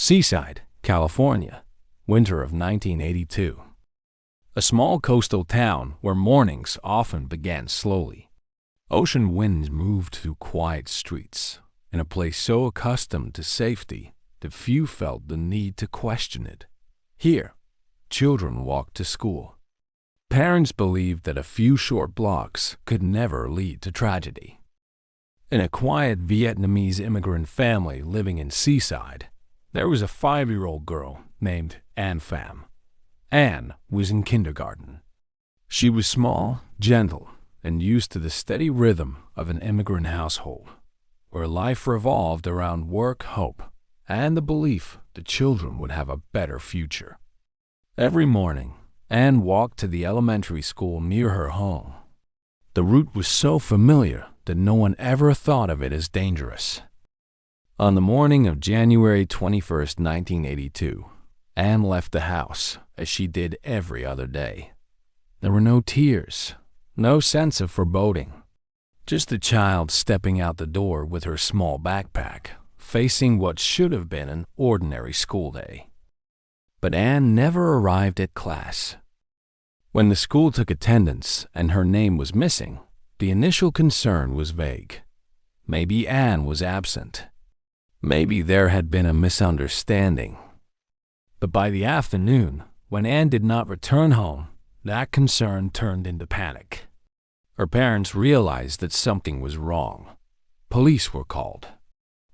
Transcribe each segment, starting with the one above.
Seaside, California, winter of 1982. A small coastal town where mornings often began slowly. Ocean winds moved through quiet streets, in a place so accustomed to safety that few felt the need to question it. Here, children walked to school. Parents believed that a few short blocks could never lead to tragedy. In a quiet Vietnamese immigrant family living in Seaside, there was a 5-year-old girl named Ann Pham. Ann was in kindergarten. She was small, gentle, and used to the steady rhythm of an immigrant household, where life revolved around work, hope, and the belief that children would have a better future. Every morning, Ann walked to the elementary school near her home. The route was so familiar that no one ever thought of it as dangerous. On the morning of January 21st, 1982, Ann left the house as she did every other day. There were no tears, no sense of foreboding, just a child stepping out the door with her small backpack, facing what should have been an ordinary school day. But Ann never arrived at class. When the school took attendance and her name was missing, the initial concern was vague. Maybe Ann was absent. Maybe there had been a misunderstanding. But by the afternoon, when Ann did not return home, that concern turned into panic. Her parents realized that something was wrong. Police were called.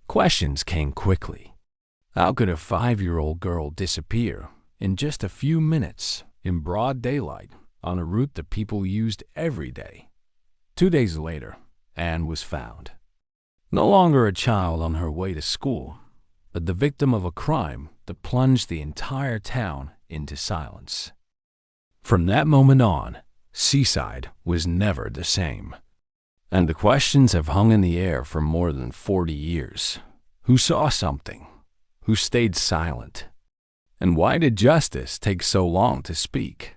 Questions came quickly. How could a 5-year-old girl disappear in just a few minutes in broad daylight on a route that people used every day? 2 days later, Ann was found. No longer a child on her way to school, but the victim of a crime that plunged the entire town into silence. From that moment on, Seaside was never the same. And the questions have hung in the air for more than 40 years. Who saw something? Who stayed silent? And why did justice take so long to speak?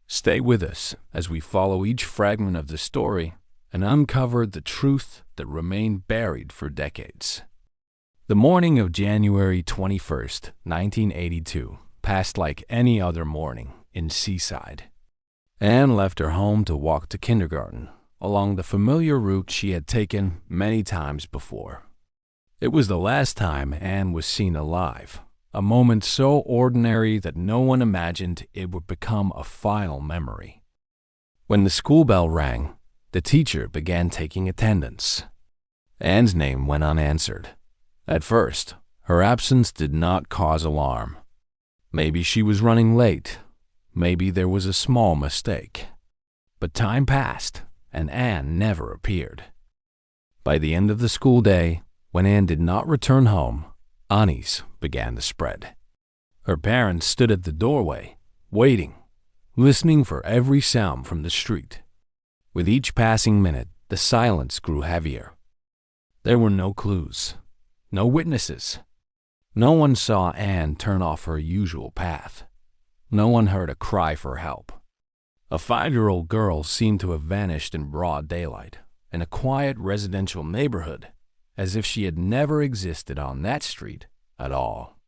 Stay with us as we follow each fragment of the story and uncover the truth that remained buried for decades. The morning of January 21st, 1982, passed like any other morning in Seaside. Ann left her home to walk to kindergarten along the familiar route she had taken many times before. It was the last time Ann was seen alive, a moment so ordinary that no one imagined it would become a final memory. When the school bell rang, the teacher began taking attendance. Ann's name went unanswered. At first, her absence did not cause alarm. Maybe she was running late. Maybe there was a small mistake. But time passed, and Ann never appeared. By the end of the school day, when Ann did not return home, unease began to spread. Her parents stood at the doorway, waiting, listening for every sound from the street. With each passing minute, the silence grew heavier. There were no clues, no witnesses. No one saw Ann turn off her usual path. No one heard a cry for help. A 5-year-old girl seemed to have vanished in broad daylight, in a quiet residential neighborhood, as if she had never existed on that street at all.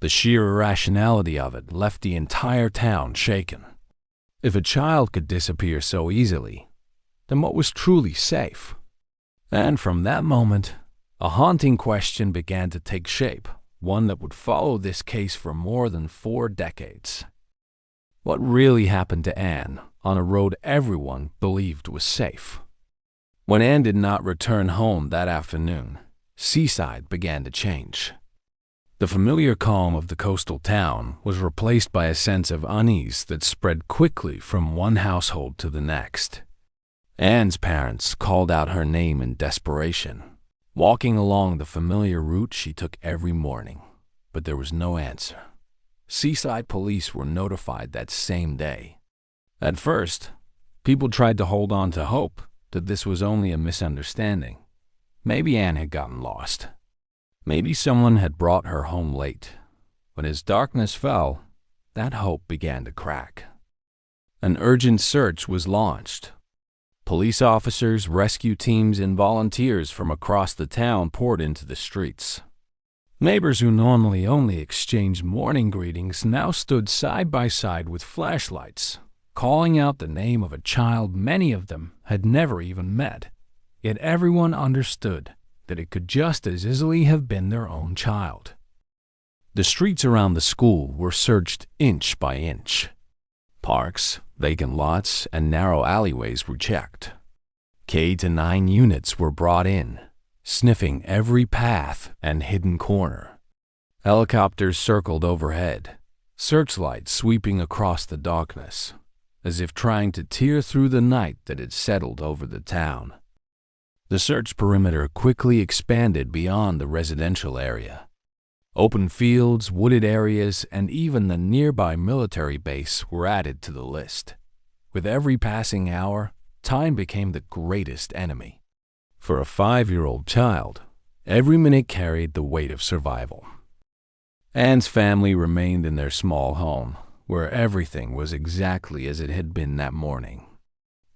The sheer irrationality of it left the entire town shaken. If a child could disappear so easily, then what was truly safe? And from that moment, a haunting question began to take shape, one that would follow this case for more than 4 decades. What really happened to Ann on a road everyone believed was safe? When Ann did not return home that afternoon, Seaside began to change. The familiar calm of the coastal town was replaced by a sense of unease that spread quickly from one household to the next. Ann's parents called out her name in desperation, walking along the familiar route she took every morning, but there was no answer. Seaside police were notified that same day. At first, people tried to hold on to hope that this was only a misunderstanding. Maybe Ann had gotten lost. Maybe someone had brought her home late. But as darkness fell, that hope began to crack. An urgent search was launched. Police officers, rescue teams, and volunteers from across the town poured into the streets. Neighbors who normally only exchanged morning greetings now stood side by side with flashlights, calling out the name of a child many of them had never even met. Yet everyone understood that it could just as easily have been their own child. The streets around the school were searched inch by inch. Parks, vacant lots, and narrow alleyways were checked. K-9 units were brought in, sniffing every path and hidden corner. Helicopters circled overhead, searchlights sweeping across the darkness, as if trying to tear through the night that had settled over the town. The search perimeter quickly expanded beyond the residential area. Open fields, wooded areas, and even the nearby military base were added to the list. With every passing hour, time became the greatest enemy. For a 5-year-old child, every minute carried the weight of survival. Anne's family remained in their small home, where everything was exactly as it had been that morning.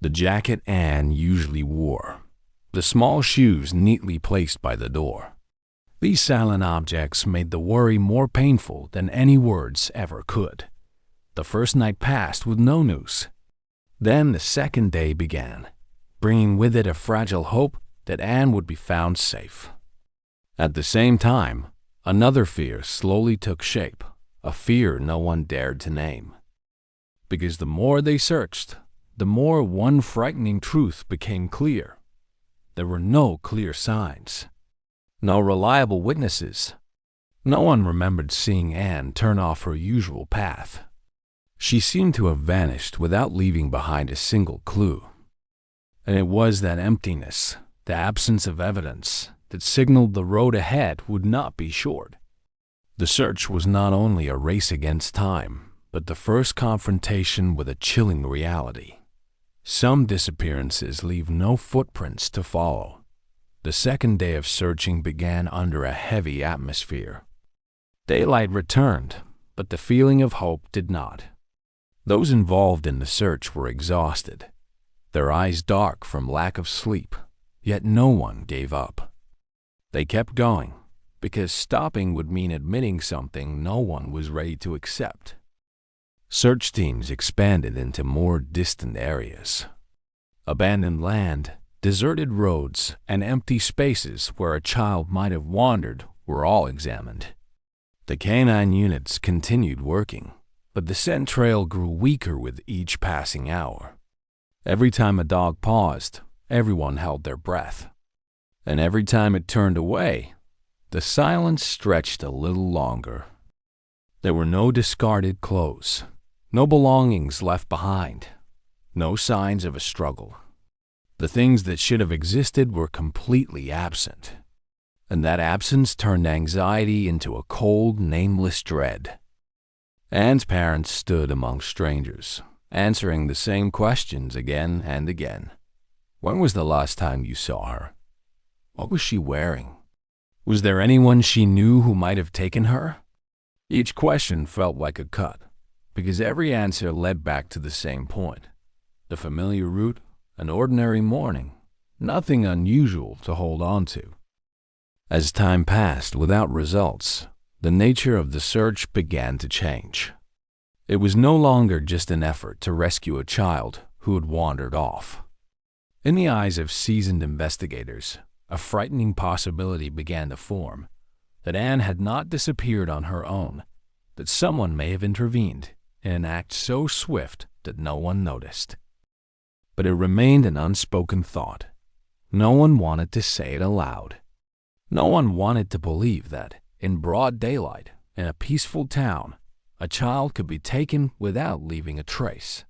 The jacket Anne usually wore, the small shoes neatly placed by the door. These silent objects made the worry more painful than any words ever could. The first night passed with no news. Then the second day began, bringing with it a fragile hope that Anne would be found safe. At the same time, another fear slowly took shape, a fear no one dared to name. Because the more they searched, the more one frightening truth became clear. There were no clear signs, no reliable witnesses. No one remembered seeing Anne turn off her usual path. She seemed to have vanished without leaving behind a single clue. And it was that emptiness, the absence of evidence, that signaled the road ahead would not be short. The search was not only a race against time, but the first confrontation with a chilling reality. Some disappearances leave no footprints to follow. The second day of searching began under a heavy atmosphere. Daylight returned, but the feeling of hope did not. Those involved in the search were exhausted, their eyes dark from lack of sleep, yet no one gave up. They kept going, because stopping would mean admitting something no one was ready to accept. Search teams expanded into more distant areas. Abandoned land, deserted roads, and empty spaces where a child might have wandered were all examined. The canine units continued working, but the scent trail grew weaker with each passing hour. Every time a dog paused, everyone held their breath. And every time it turned away, the silence stretched a little longer. There were no discarded clothes, no belongings left behind, no signs of a struggle. The things that should have existed were completely absent, and that absence turned anxiety into a cold, nameless dread. Anne's parents stood among strangers, answering the same questions again and again. When was the last time you saw her? What was she wearing? Was there anyone she knew who might have taken her? Each question felt like a cut, because every answer led back to the same point. The familiar route, an ordinary morning, nothing unusual to hold on to. As time passed without results, the nature of the search began to change. It was no longer just an effort to rescue a child who had wandered off. In the eyes of seasoned investigators, a frightening possibility began to form, that Anne had not disappeared on her own, that someone may have intervened in an act so swift that no one noticed. But it remained an unspoken thought. No one wanted to say it aloud. No one wanted to believe that, in broad daylight, in a peaceful town, a child could be taken without leaving a trace.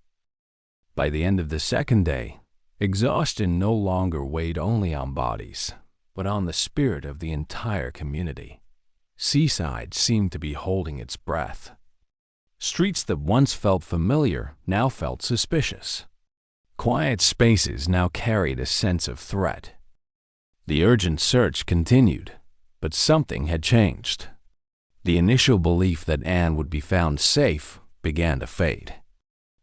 By the end of the second day, exhaustion no longer weighed only on bodies, but on the spirit of the entire community. Seaside seemed to be holding its breath. Streets that once felt familiar now felt suspicious. Quiet spaces now carried a sense of threat. The urgent search continued, but something had changed. The initial belief that Anne would be found safe began to fade.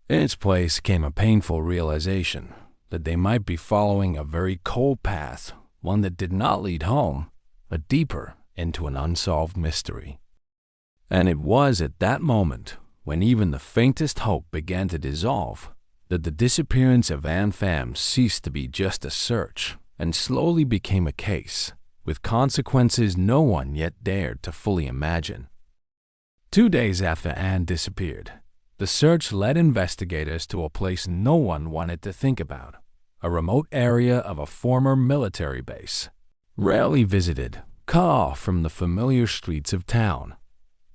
In its place came a painful realization that they might be following a very cold path, one that did not lead home, but deeper into an unsolved mystery. And it was at that moment, when even the faintest hope began to dissolve, that the disappearance of Anne Pham ceased to be just a search and slowly became a case, with consequences no one yet dared to fully imagine. 2 days after Anne disappeared, the search led investigators to a place no one wanted to think about, a remote area of a former military base, rarely visited, cut off from the familiar streets of town.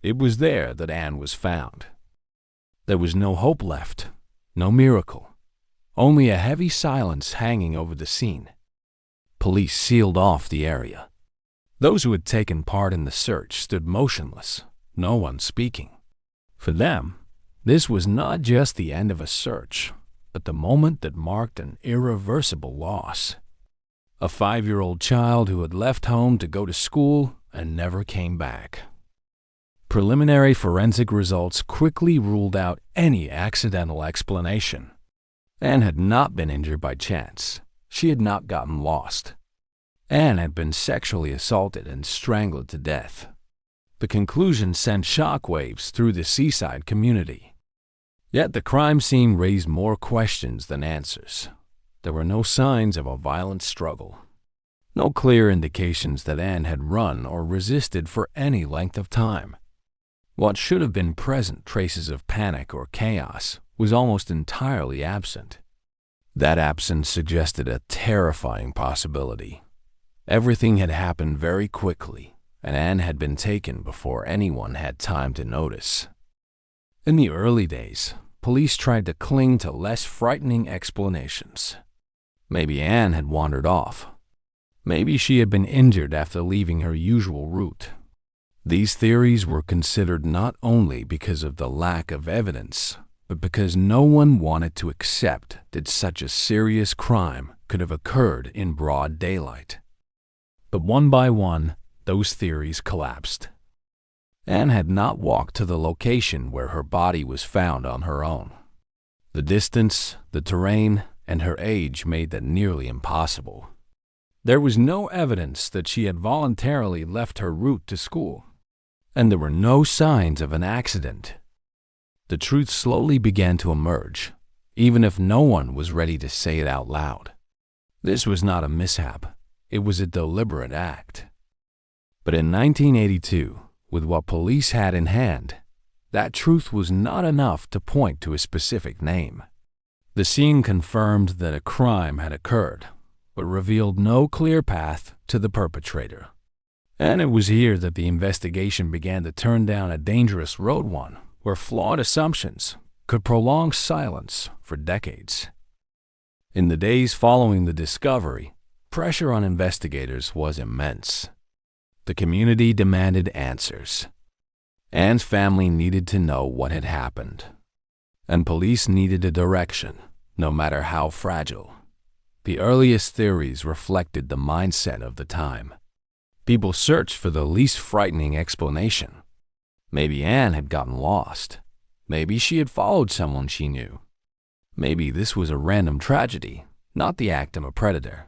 It was there that Anne was found. There was no hope left, no miracle, only a heavy silence hanging over the scene. Police sealed off the area. Those who had taken part in the search stood motionless, no one speaking. For them, this was not just the end of a search, but the moment that marked an irreversible loss. A 5-year-old child who had left home to go to school and never came back. Preliminary forensic results quickly ruled out any accidental explanation. Anne had not been injured by chance. She had not gotten lost. Anne had been sexually assaulted and strangled to death. The conclusion sent shockwaves through the seaside community. Yet the crime scene raised more questions than answers. There were no signs of a violent struggle. No clear indications that Anne had run or resisted for any length of time. What should have been present traces of panic or chaos was almost entirely absent. That absence suggested a terrifying possibility. Everything had happened very quickly, and Anne had been taken before anyone had time to notice. In the early days, police tried to cling to less frightening explanations. Maybe Anne had wandered off. Maybe she had been injured after leaving her usual route. These theories were considered not only because of the lack of evidence, but because no one wanted to accept that such a serious crime could have occurred in broad daylight. But one by one, those theories collapsed. Anne had not walked to the location where her body was found on her own. The distance, the terrain, and her age made that nearly impossible. There was no evidence that she had voluntarily left her route to school, and there were no signs of an accident. The truth slowly began to emerge, even if no one was ready to say it out loud. This was not a mishap. It was a deliberate act. But in 1982, with what police had in hand, that truth was not enough to point to a specific name. The scene confirmed that a crime had occurred, but revealed no clear path to the perpetrator. And it was here that the investigation began to turn down a dangerous road, one where flawed assumptions could prolong silence for decades. In the days following the discovery, pressure on investigators was immense. The community demanded answers. Anne's family needed to know what had happened, and police needed a direction, no matter how fragile. The earliest theories reflected the mindset of the time. People searched for the least frightening explanation. Maybe Anne had gotten lost. Maybe she had followed someone she knew. Maybe this was a random tragedy, not the act of a predator.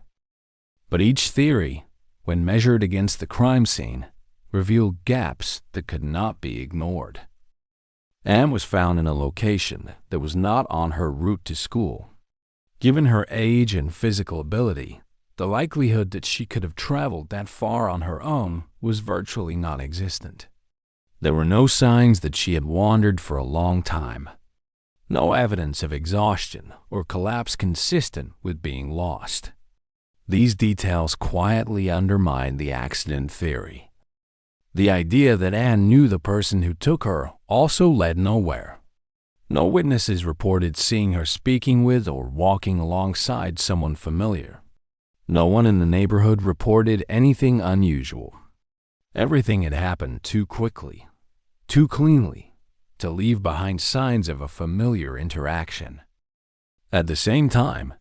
But each theory, when measured against the crime scene, revealed gaps that could not be ignored. Anne was found in a location that was not on her route to school. Given her age and physical ability, the likelihood that she could have traveled that far on her own was virtually non-existent. There were no signs that she had wandered for a long time. No evidence of exhaustion or collapse consistent with being lost. These details quietly undermined the accident theory. The idea that Anne knew the person who took her also led nowhere. No witnesses reported seeing her speaking with or walking alongside someone familiar. No one in the neighborhood reported anything unusual. Everything had happened too quickly, too cleanly, to leave behind signs of a familiar interaction. At the same time,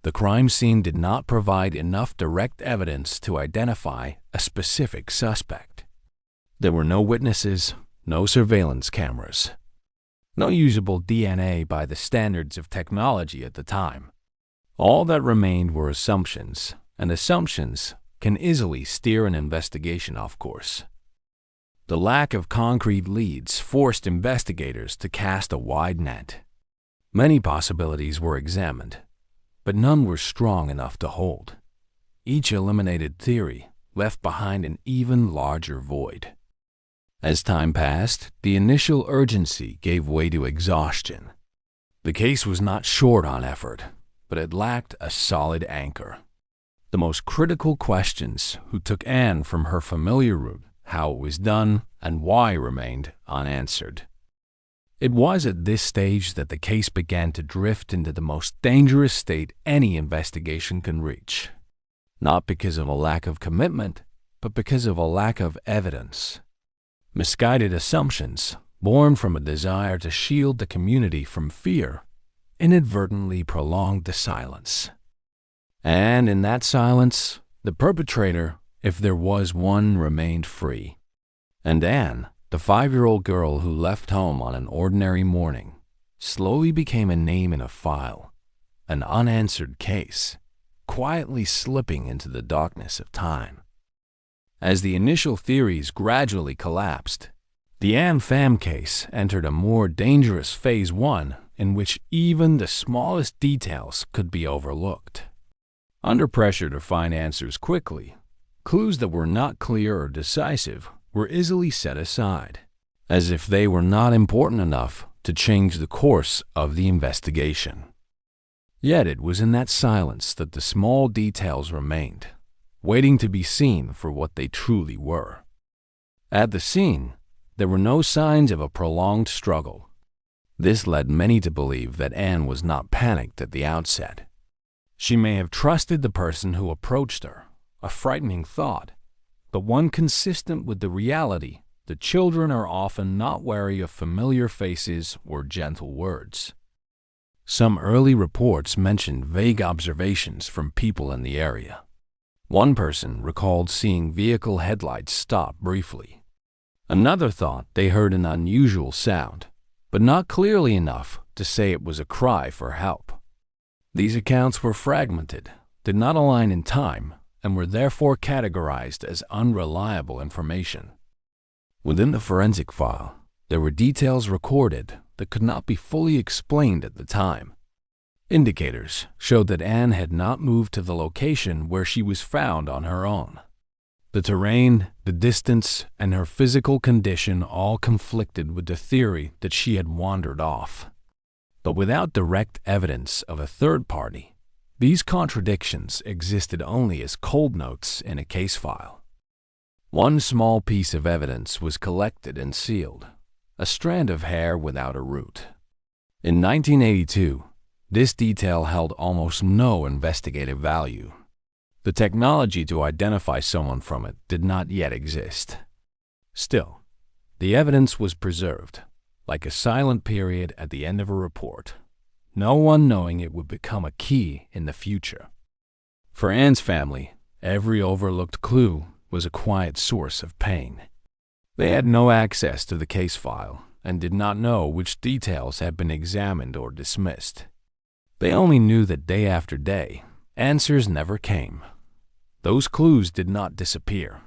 the crime scene did not provide enough direct evidence to identify a specific suspect. There were no witnesses, no surveillance cameras, no usable DNA by the standards of technology at the time. All that remained were assumptions, and assumptions can easily steer an investigation off course. The lack of concrete leads forced investigators to cast a wide net. Many possibilities were examined, but none were strong enough to hold. Each eliminated theory left behind an even larger void. As time passed, the initial urgency gave way to exhaustion. The case was not short on effort, but it lacked a solid anchor. The most critical questions: who took Anne from her familiar route, how it was done, and why, remained unanswered. It was at this stage that the case began to drift into the most dangerous state any investigation can reach. Not because of a lack of commitment, but because of a lack of evidence. Misguided assumptions, born from a desire to shield the community from fear, inadvertently prolonged the silence. And in that silence, the perpetrator, if there was one, remained free. And Anne, the 5-year-old girl who left home on an ordinary morning, slowly became a name in a file, an unanswered case, quietly slipping into the darkness of time. As the initial theories gradually collapsed, the Anne Pham case entered a more dangerous phase 1 in which even the smallest details could be overlooked. Under pressure to find answers quickly, clues that were not clear or decisive were easily set aside, as if they were not important enough to change the course of the investigation. Yet it was in that silence that the small details remained, waiting to be seen for what they truly were. At the scene, there were no signs of a prolonged struggle. This led many to believe that Anne was not panicked at the outset. She may have trusted the person who approached her, a frightening thought, but one consistent with the reality that children are often not wary of familiar faces or gentle words. Some early reports mentioned vague observations from people in the area. One person recalled seeing vehicle headlights stop briefly. Another thought they heard an unusual sound, but not clearly enough to say it was a cry for help. These accounts were fragmented, did not align in time, and were therefore categorized as unreliable information. Within the forensic file, there were details recorded that could not be fully explained at the time. Indicators showed that Anne had not moved to the location where she was found on her own. The terrain, the distance, and her physical condition all conflicted with the theory that she had wandered off. But without direct evidence of a third party, these contradictions existed only as cold notes in a case file. One small piece of evidence was collected and sealed, a strand of hair without a root. In 1982, this detail held almost no investigative value. The technology to identify someone from it did not yet exist. Still, the evidence was preserved, like a silent period at the end of a report, no one knowing it would become a key in the future. For Anne's family, every overlooked clue was a quiet source of pain. They had no access to the case file and did not know which details had been examined or dismissed. They only knew that day after day, answers never came. Those clues did not disappear.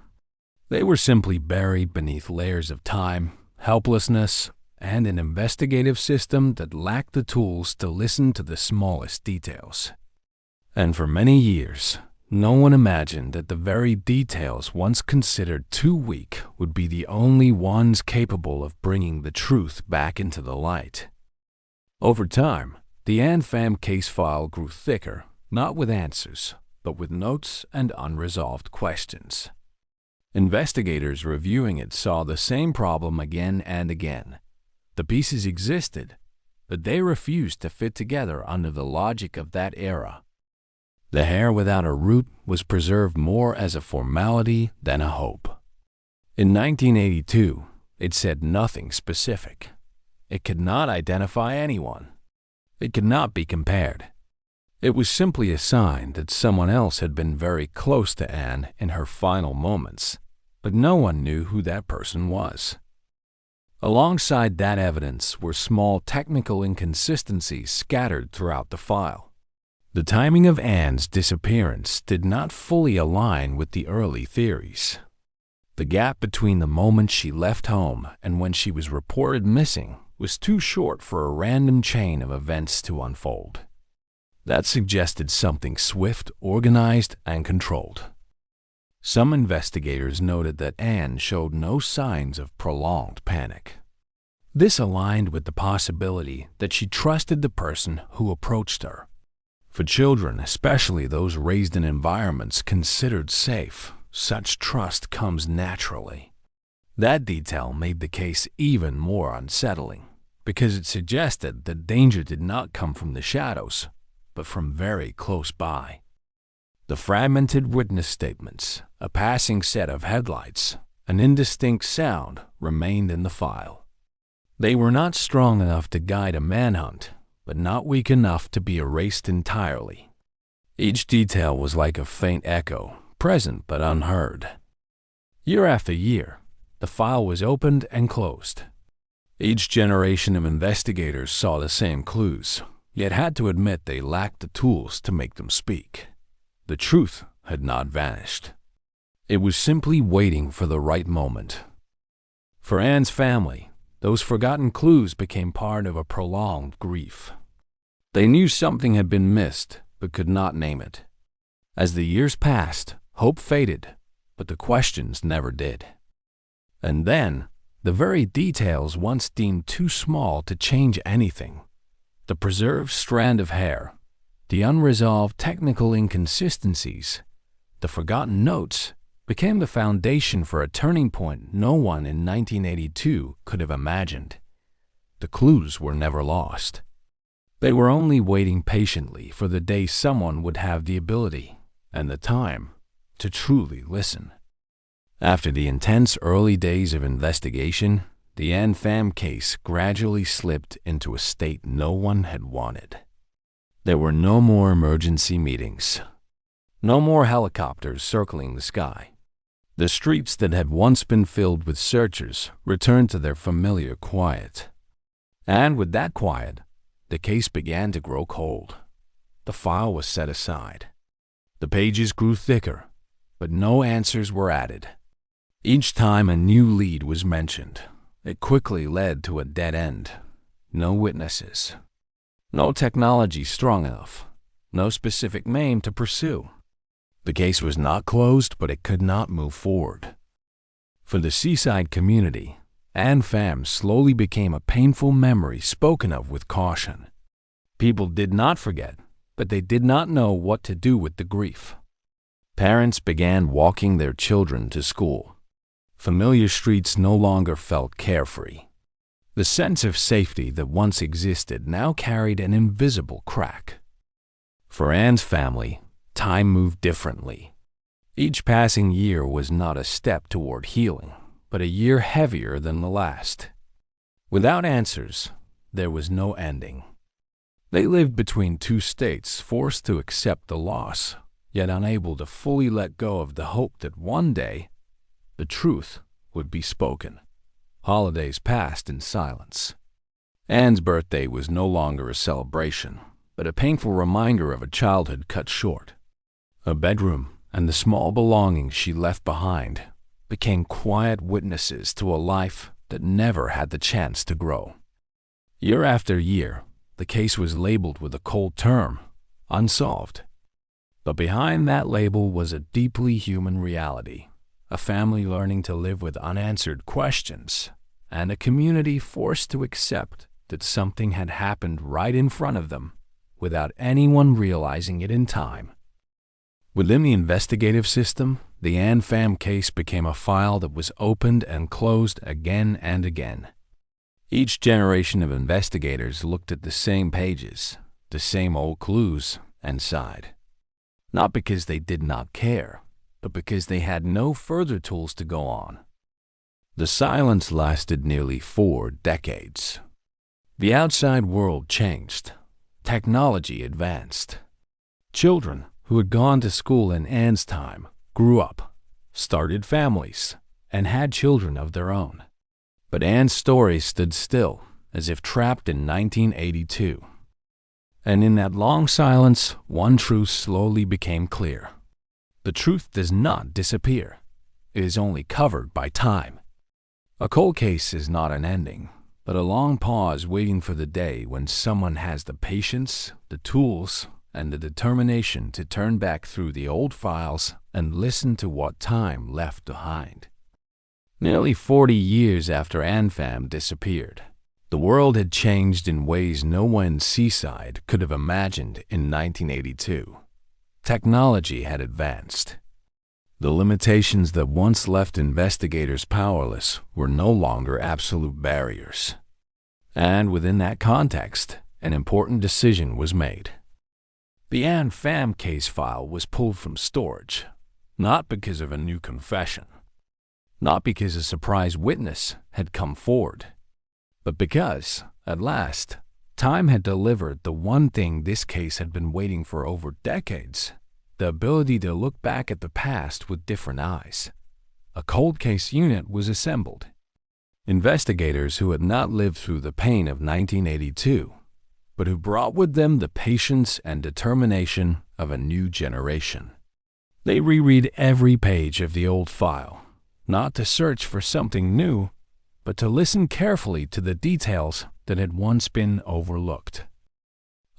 They were simply buried beneath layers of time, helplessness, and an investigative system that lacked the tools to listen to the smallest details. And for many years, no one imagined that the very details once considered too weak would be the only ones capable of bringing the truth back into the light. Over time, the Anne Pham case file grew thicker, not with answers, but with notes and unresolved questions. Investigators reviewing it saw the same problem again and again. The pieces existed, but they refused to fit together under the logic of that era. The hair without a root was preserved more as a formality than a hope. In 1982, it said nothing specific. It could not identify anyone. It could not be compared. It was simply a sign that someone else had been very close to Anne in her final moments, but no one knew who that person was. Alongside that evidence were small technical inconsistencies scattered throughout the file. The timing of Anne's disappearance did not fully align with the early theories. The gap between the moment she left home and when she was reported missing was too short for a random chain of events to unfold. That suggested something swift, organized, and controlled. Some investigators noted that Anne showed no signs of prolonged panic. This aligned with the possibility that she trusted the person who approached her. For children, especially those raised in environments considered safe, such trust comes naturally. That detail made the case even more unsettling, because it suggested that danger did not come from the shadows, but from very close by. The fragmented witness statements, a passing set of headlights, an indistinct sound remained in the file. They were not strong enough to guide a manhunt, but not weak enough to be erased entirely. Each detail was like a faint echo, present but unheard. Year after year, the file was opened and closed. Each generation of investigators saw the same clues, yet had to admit they lacked the tools to make them speak. The truth had not vanished. It was simply waiting for the right moment. For Anne's family, those forgotten clues became part of a prolonged grief. They knew something had been missed, but could not name it. As the years passed, hope faded, but the questions never did. And then, the very details once deemed too small to change anything, the preserved strand of hair, the unresolved technical inconsistencies, the forgotten notes, became the foundation for a turning point no one in 1982 could have imagined. The clues were never lost. They were only waiting patiently for the day someone would have the ability and the time to truly listen. After the intense early days of investigation, the Anne Pham case gradually slipped into a state no one had wanted. There were no more emergency meetings, no more helicopters circling the sky. The streets that had once been filled with searchers returned to their familiar quiet. And with that quiet, the case began to grow cold. The file was set aside. The pages grew thicker, but no answers were added. Each time a new lead was mentioned, it quickly led to a dead end. No witnesses. No technology strong enough. No specific name to pursue. The case was not closed, but it could not move forward. For the seaside community, Anne Pham slowly became a painful memory spoken of with caution. People did not forget, but they did not know what to do with the grief. Parents began walking their children to school. Familiar streets no longer felt carefree. The sense of safety that once existed now carried an invisible crack. For Anne's family, time moved differently. Each passing year was not a step toward healing, but a year heavier than the last. Without answers, there was no ending. They lived between two states, forced to accept the loss, yet unable to fully let go of the hope that one day, the truth would be spoken. Holidays passed in silence. Anne's birthday was no longer a celebration, but a painful reminder of a childhood cut short. Her bedroom and the small belongings she left behind became quiet witnesses to a life that never had the chance to grow. Year after year, the case was labeled with a cold term, unsolved. But behind that label was a deeply human reality, a family learning to live with unanswered questions, and a community forced to accept that something had happened right in front of them without anyone realizing it in time. Within the investigative system, the Anne Pham case became a file that was opened and closed again and again. Each generation of investigators looked at the same pages, the same old clues, and sighed. Not because they did not care, but because they had no further tools to go on. The silence lasted nearly 4 decades. The outside world changed. Technology advanced. Children who had gone to school in Anne's time grew up, started families, and had children of their own. But Anne's story stood still, as if trapped in 1982. And in that long silence, one truth slowly became clear. The truth does not disappear. It is only covered by time. A cold case is not an ending, but a long pause waiting for the day when someone has the patience, the tools, and the determination to turn back through the old files and listen to what time left behind. Nearly 40 years after ANFAM disappeared, the world had changed in ways no one in Seaside could have imagined in 1982. Technology had advanced. The limitations that once left investigators powerless were no longer absolute barriers. And within that context, an important decision was made. The ANFAM case file was pulled from storage, not because of a new confession, not because a surprise witness had come forward, but because, at last, time had delivered the one thing this case had been waiting for over decades: the ability to look back at the past with different eyes. A cold case unit was assembled. Investigators who had not lived through the pain of 1982, but who brought with them the patience and determination of a new generation. They reread every page of the old file, not to search for something new, but to listen carefully to the details that had once been overlooked.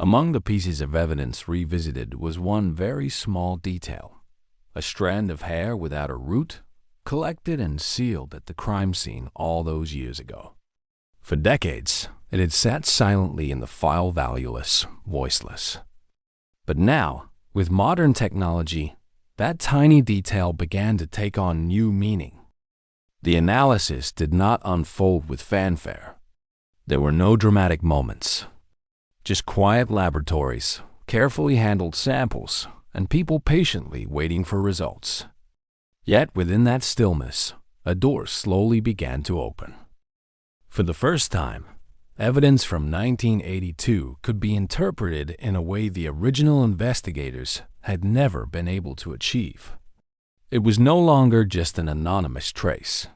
Among the pieces of evidence revisited was one very small detail: a strand of hair without a root, collected and sealed at the crime scene all those years ago. For decades, it had sat silently in the file, valueless, voiceless. But now, with modern technology, that tiny detail began to take on new meaning. The analysis did not unfold with fanfare. There were no dramatic moments, just quiet laboratories, carefully handled samples, and people patiently waiting for results. Yet within that stillness, a door slowly began to open. For the first time, evidence from 1982 could be interpreted in a way the original investigators had never been able to achieve. It was no longer just an anonymous trace.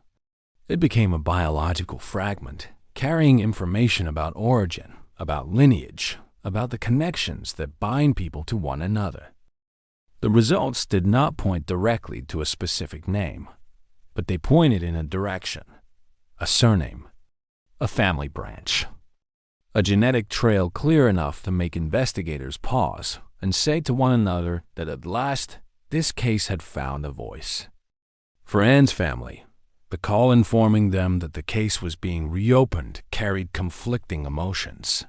It became a biological fragment, carrying information about origin, about lineage, about the connections that bind people to one another. The results did not point directly to a specific name, but they pointed in a direction: a surname, a family branch, a genetic trail clear enough to make investigators pause and say to one another that at last this case had found a voice. For Anne's family, the call informing them that the case was being reopened carried conflicting emotions.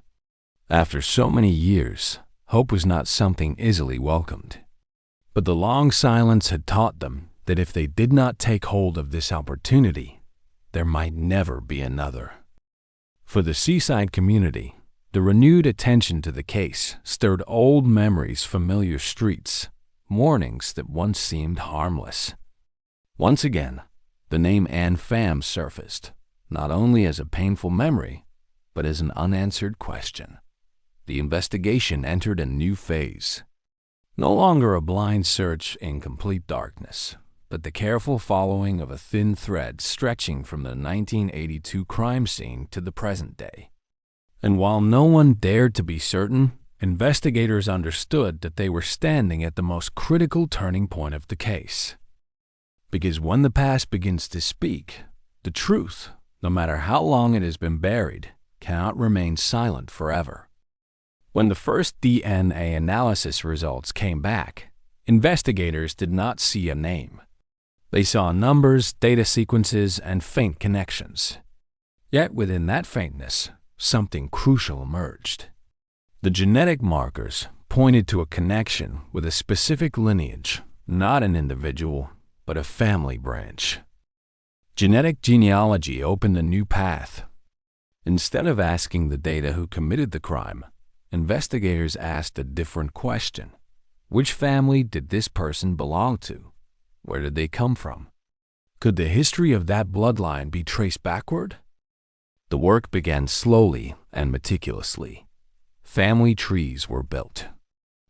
After so many years, hope was not something easily welcomed. But the long silence had taught them that if they did not take hold of this opportunity, there might never be another. For the Seaside community, the renewed attention to the case stirred old memories, familiar streets, mornings that once seemed harmless. Once again, the name ANFAM surfaced, not only as a painful memory, but as an unanswered question. The investigation entered a new phase. No longer a blind search in complete darkness, but the careful following of a thin thread stretching from the 1982 crime scene to the present day. And while no one dared to be certain, investigators understood that they were standing at the most critical turning point of the case. Because when the past begins to speak, the truth, no matter how long it has been buried, cannot remain silent forever. When the first DNA analysis results came back, investigators did not see a name. They saw numbers, data sequences, and faint connections. Yet within that faintness, something crucial emerged. The genetic markers pointed to a connection with a specific lineage, not an individual, but a family branch. Genetic genealogy opened a new path. Instead of asking the data who committed the crime, investigators asked a different question. Which family did this person belong to? Where did they come from? Could the history of that bloodline be traced backward? The work began slowly and meticulously. Family trees were built.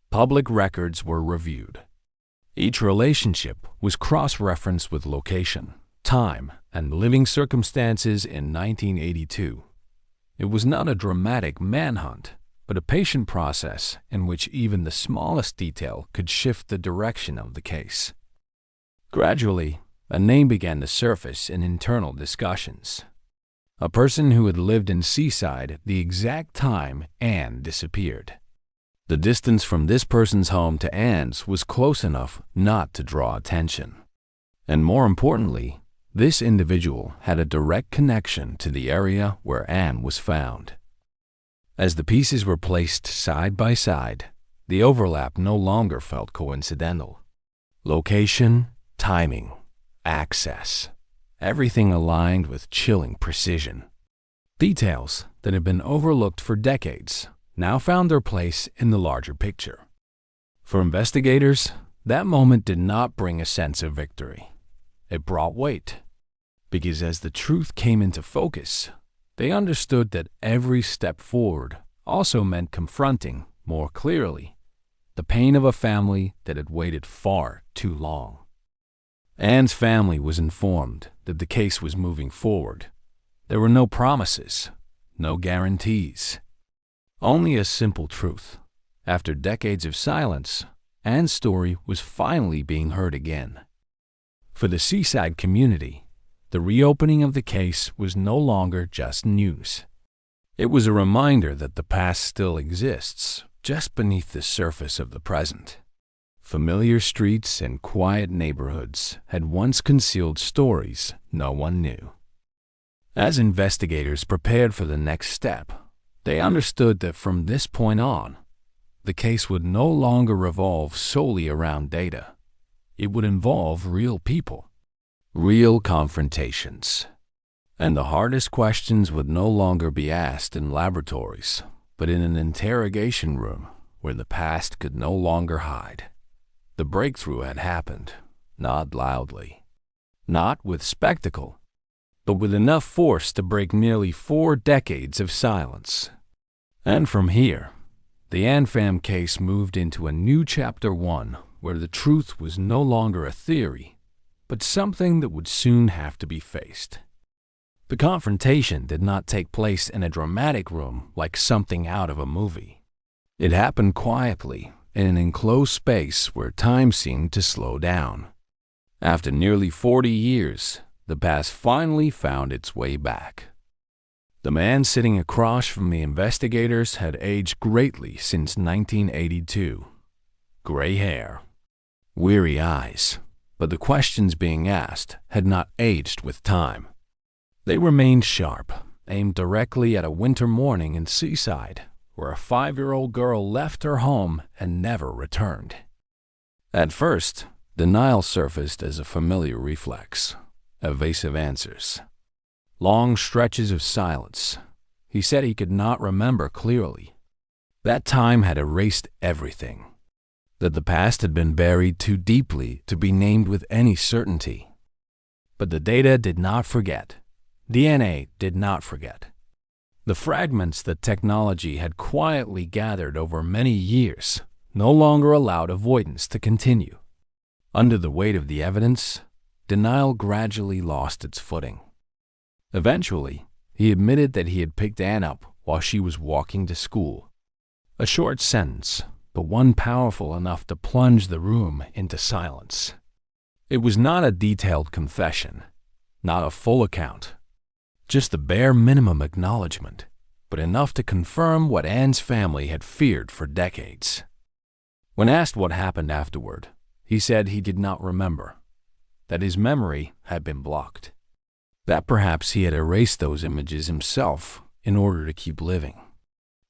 Public records were reviewed. Each relationship was cross-referenced with location, time, and living circumstances in 1982. It was not a dramatic manhunt, but a patient process in which even the smallest detail could shift the direction of the case. Gradually, a name began to surface in internal discussions. A person who had lived in Seaside at the exact time Anne disappeared. The distance from this person's home to Anne's was close enough not to draw attention. And more importantly, this individual had a direct connection to the area where Anne was found. As the pieces were placed side by side, the overlap no longer felt coincidental. Location, timing, access, everything aligned with chilling precision. Details that had been overlooked for decades now found their place in the larger picture. For investigators, that moment did not bring a sense of victory. It brought weight, because as the truth came into focus, they understood that every step forward also meant confronting, more clearly, the pain of a family that had waited far too long. Anne's family was informed that the case was moving forward. There were no promises, no guarantees. Only a simple truth. After decades of silence, Anne's story was finally being heard again. For the Seaside community, the reopening of the case was no longer just news. It was a reminder that the past still exists just beneath the surface of the present. Familiar streets and quiet neighborhoods had once concealed stories no one knew. As investigators prepared for the next step, they understood that from this point on, the case would no longer revolve solely around data. It would involve real people, real confrontations. And the hardest questions would no longer be asked in laboratories, but in an interrogation room where the past could no longer hide. The breakthrough had happened, not loudly, not with spectacle, but with enough force to break nearly 4 decades of silence. And from here, the ANFAM case moved into a new chapter 1 where the truth was no longer a theory, but something that would soon have to be faced. The confrontation did not take place in a dramatic room like something out of a movie. It happened quietly in an enclosed space where time seemed to slow down. After nearly 40 years, the past finally found its way back. The man sitting across from the investigators had aged greatly since 1982. Gray hair, weary eyes, but the questions being asked had not aged with time. They remained sharp, aimed directly at a winter morning in Seaside, where a 5-year-old girl left her home and never returned. At first, denial surfaced as a familiar reflex. Evasive answers. Long stretches of silence. He said he could not remember clearly. That time had erased everything. That the past had been buried too deeply to be named with any certainty. But the data did not forget. DNA did not forget. The fragments that technology had quietly gathered over many years no longer allowed avoidance to continue. Under the weight of the evidence, denial gradually lost its footing. Eventually, he admitted that he had picked Anne up while she was walking to school. A short sentence, but one powerful enough to plunge the room into silence. It was not a detailed confession, not a full account, just the bare minimum acknowledgement, but enough to confirm what Anne's family had feared for decades. When asked what happened afterward, he said he did not remember, that his memory had been blocked, that perhaps he had erased those images himself in order to keep living.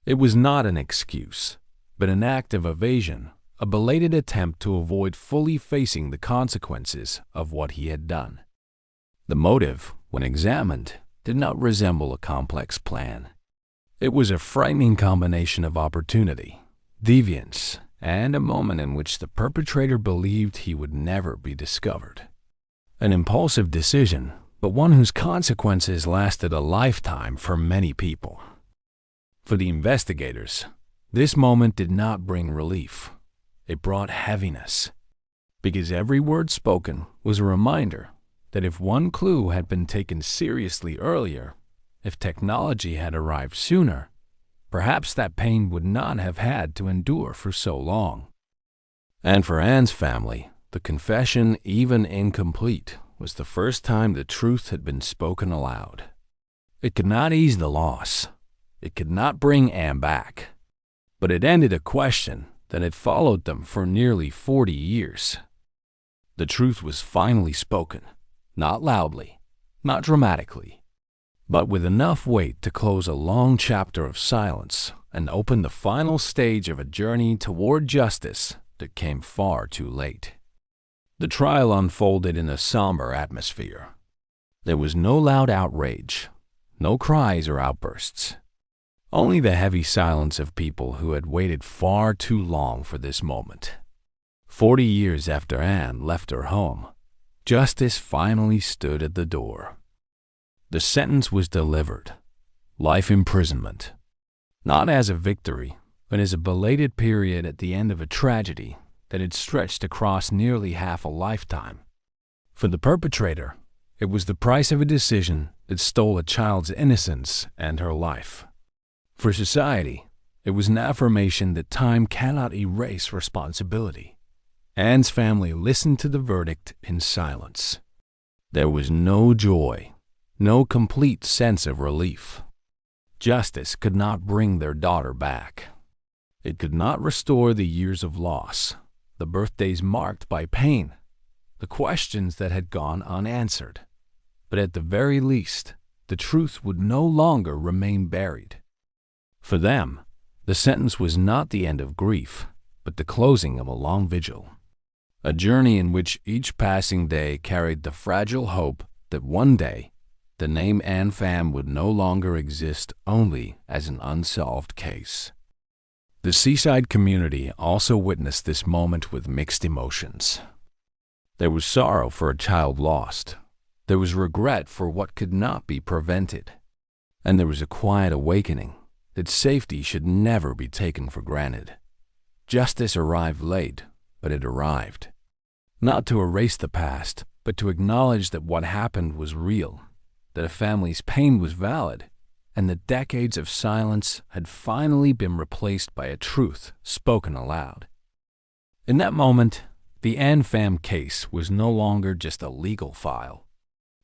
It was not an excuse, but an act of evasion, a belated attempt to avoid fully facing the consequences of what he had done. The motive, when examined, did not resemble a complex plan. It was a frightening combination of opportunity, deviance, and a moment in which the perpetrator believed he would never be discovered. An impulsive decision, but one whose consequences lasted a lifetime for many people. For the investigators, this moment did not bring relief. It brought heaviness, because every word spoken was a reminder that if one clue had been taken seriously earlier, if technology had arrived sooner, perhaps that pain would not have had to endure for so long. And for Anne's family, the confession, even incomplete, was the first time the truth had been spoken aloud. It could not ease the loss. It could not bring Anne back. But it ended a question that had followed them for nearly 40 years. The truth was finally spoken, not loudly, not dramatically, but with enough weight to close a long chapter of silence and open the final stage of a journey toward justice that came far too late. The trial unfolded in a somber atmosphere. There was no loud outrage, no cries or outbursts. Only the heavy silence of people who had waited far too long for this moment. 40 years after Anne left her home, justice finally stood at the door. The sentence was delivered, life imprisonment, not as a victory, but as a belated period at the end of a tragedy that had stretched across nearly half a lifetime. For the perpetrator, it was the price of a decision that stole a child's innocence and her life. For society, it was an affirmation that time cannot erase responsibility. Anne's family listened to the verdict in silence. There was no joy, no complete sense of relief. Justice could not bring their daughter back. It could not restore the years of loss, the birthdays marked by pain, the questions that had gone unanswered. But at the very least, the truth would no longer remain buried. For them, the sentence was not the end of grief, but the closing of a long vigil. A journey in which each passing day carried the fragile hope that one day, the name Anne Pham would no longer exist only as an unsolved case. The seaside community also witnessed this moment with mixed emotions. There was sorrow for a child lost. There was regret for what could not be prevented. And there was a quiet awakening that safety should never be taken for granted. Justice arrived late, but it arrived. Not to erase the past, but to acknowledge that what happened was real, that a family's pain was valid, and that decades of silence had finally been replaced by a truth spoken aloud. In that moment, the Anne Pham case was no longer just a legal file.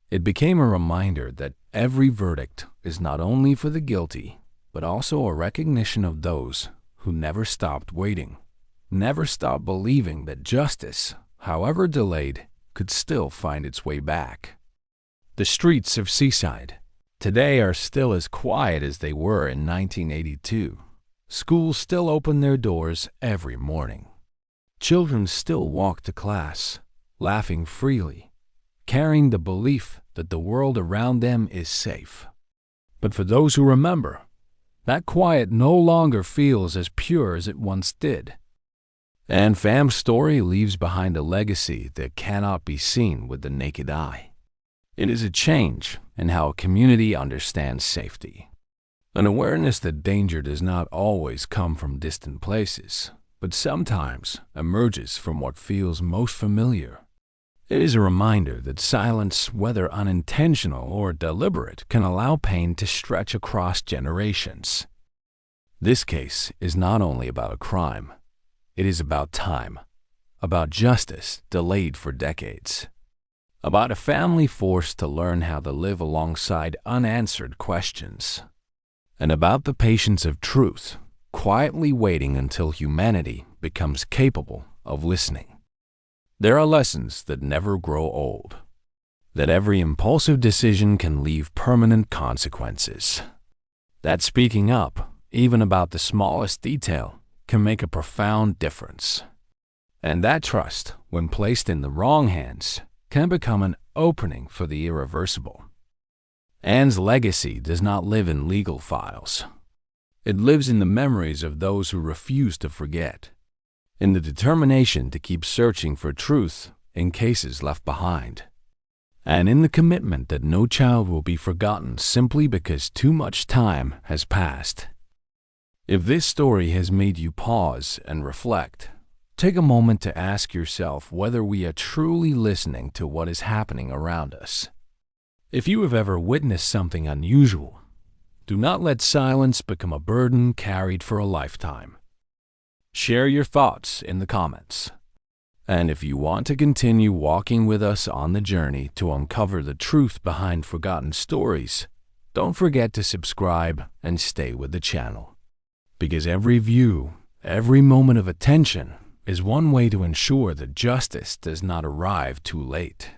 It became a reminder that every verdict is not only for the guilty, but also a recognition of those who never stopped waiting, never stopped believing that justice, however delayed, could still find its way back. The streets of Seaside today are still as quiet as they were in 1982. Schools still open their doors every morning. Children still walk to class, laughing freely, carrying the belief that the world around them is safe. But for those who remember, that quiet no longer feels as pure as it once did. Anne Pham's story leaves behind a legacy that cannot be seen with the naked eye. It is a change in how a community understands safety. An awareness that danger does not always come from distant places, but sometimes emerges from what feels most familiar. It is a reminder that silence, whether unintentional or deliberate, can allow pain to stretch across generations. This case is not only about a crime. It is about time, about justice delayed for decades, about a family forced to learn how to live alongside unanswered questions, and about the patience of truth, quietly waiting until humanity becomes capable of listening. There are lessons that never grow old, that every impulsive decision can leave permanent consequences, that speaking up, even about the smallest detail, can make a profound difference, and that trust, when placed in the wrong hands, can become an opening for the irreversible. Anne's legacy does not live in legal files. It lives in the memories of those who refuse to forget, in the determination to keep searching for truth in cases left behind, and in the commitment that no child will be forgotten simply because too much time has passed. If this story has made you pause and reflect, take a moment to ask yourself whether we are truly listening to what is happening around us. If you have ever witnessed something unusual, Do not let silence become a burden carried for a lifetime. Share your thoughts in the comments. And if you want to continue walking with us on the journey to uncover the truth behind forgotten stories, don't forget to subscribe and stay with the channel. Because every view, every moment of attention is one way to ensure that justice does not arrive too late.